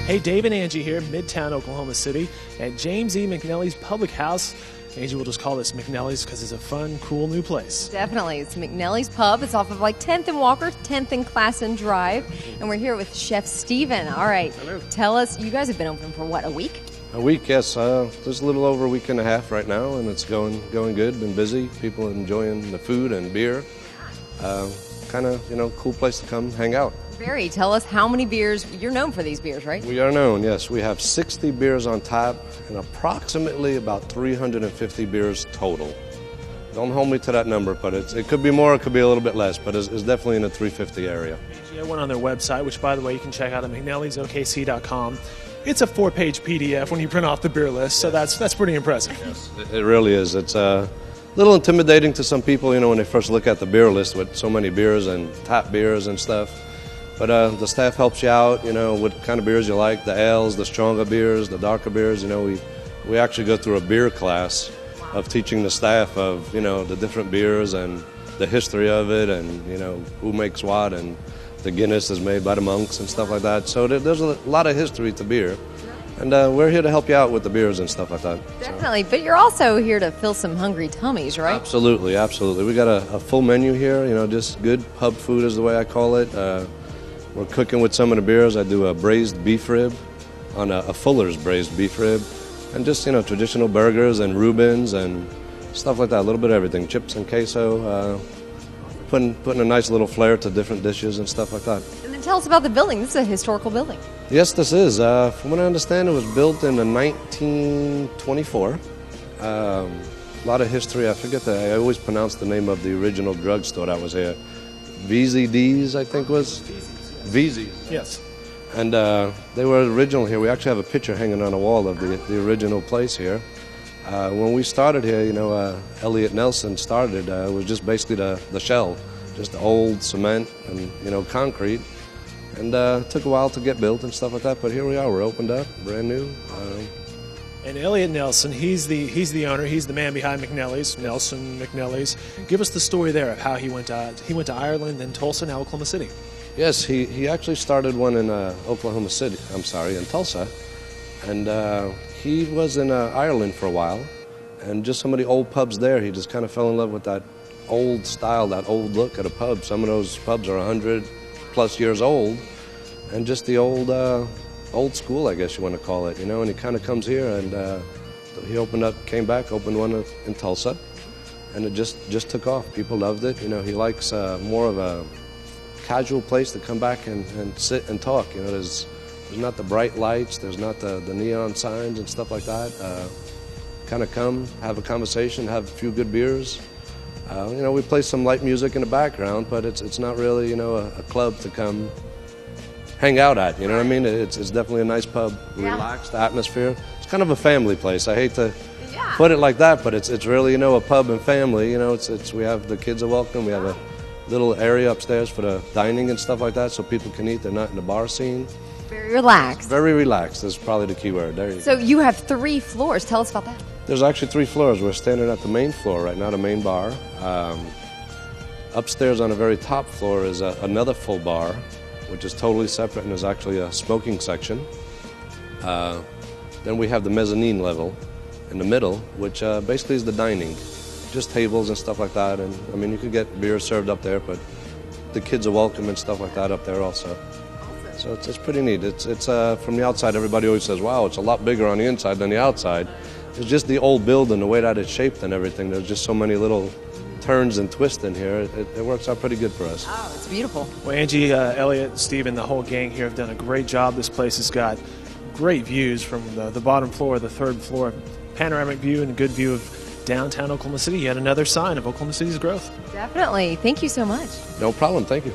Hey, Dave and Angie here, Midtown Oklahoma City at James E. McNellie's Public House. Angie will just call this McNellie's because it's a fun, cool new place. Definitely. It's McNellie's Pub. It's off of 10th and Walker, 10th and Classen Drive. And we're here with Chef Steven. All right. Hello. Tell us, you guys have been open for what, a week? A week, yes. Just a little over a week and a half right now, and it's going good. Been busy. People enjoying the food and beer. Kind of, cool place to come hang out. Very. Tell us how many beers. You're known for these beers, right? We are known, yes. We have 60 beers on tap and approximately about 350 beers total. Don't hold me to that number, but it could be more, it could be a little bit less, but it's definitely in the 350 area. I went on their website, which, by the way, you can check out at McNelliesOKC.com. It's a 4-page PDF when you print off the beer list, so that's pretty impressive. Yes, it really is. It's a little intimidating to some people, when they first look at the beer list with so many beers and tap beers and stuff. But the staff helps you out, what kind of beers you like, the ales, the stronger beers, the darker beers. We actually go through a beer class of teaching the staff of, the different beers and the history of it and, who makes what, and the Guinness is made by the monks and stuff like that. So there's a lot of history to beer. And we're here to help you out with the beers and stuff like that. Definitely. But you're also here to fill some hungry tummies, right? Absolutely, absolutely. We got a full menu here, just good pub food is the way I call it. We're cooking with some of the beers. I do a braised beef rib on a Fuller's braised beef rib. And just, traditional burgers and Reubens and stuff like that. A little bit of everything. Chips and queso. Putting a nice little flair to different dishes and stuff like that. And then tell us about the building. This is a historical building. Yes, this is. From what I understand, it was built in 1924. A lot of history. I forget I always pronounce the name of the original drugstore that was here. VZD's, I think was. VZ's. Yes. And they were original here. We actually have a picture hanging on the wall of the original place here. When we started here, Elliot Nelson started. It was just basically the shell, just the old cement and concrete. And it took a while to get built and stuff like that. But here we are. We're opened up, brand new. And Elliot Nelson, he's the owner. He's the man behind McNellie's, Nelson McNellie's. Give us the story there of how he went to Ireland, then Tulsa, now Oklahoma City. Yes, he actually started one in Oklahoma City. in Tulsa, and he was in Ireland for a while, and just some of the old pubs there. He just kind of fell in love with that old style, that old look at a pub. Some of those pubs are 100+ years old, and just the old school, I guess you want to call it. And he kind of comes here, and he came back, opened one in Tulsa, and it just took off. People loved it. He likes more of a casual place to come back and sit and talk. There's not the bright lights, there's not the neon signs and stuff like that. Kind of come, have a conversation, have a few good beers. We play some light music in the background, but it's not really a club to come hang out at. You know what I mean? It's definitely a nice pub, relaxed atmosphere. It's kind of a family place. I hate to put it like that, but it's really a pub and family. We have the kids are welcome. We have a little area upstairs for the dining and stuff like that, so people can eat. They're not in the bar scene. Very relaxed. Very relaxed is probably the key word. There you go. So you have 3 floors. Tell us about that. There's actually 3 floors. We're standing at the main floor right now, the main bar. Upstairs on the very top floor is another full bar, which is totally separate, and there's actually a smoking section. Then we have the mezzanine level in the middle, which basically is the dining. Just tables and stuff like that, and you could get beer served up there, but the kids are welcome and stuff like that up there also. So it's pretty neat. It's from the outside, everybody always says, "Wow, it's a lot bigger on the inside than the outside." It's just the old building, the way that it's shaped and everything. There's just so many little turns and twists in here. It works out pretty good for us. Oh, it's beautiful. Well, Angie, Elliot, Steven, the whole gang here have done a great job. This place has got great views from the bottom floor, the 3rd floor, panoramic view and a good view of downtown Oklahoma City. Yet another sign of Oklahoma City's growth. Definitely. Thank you so much. No problem. Thank you.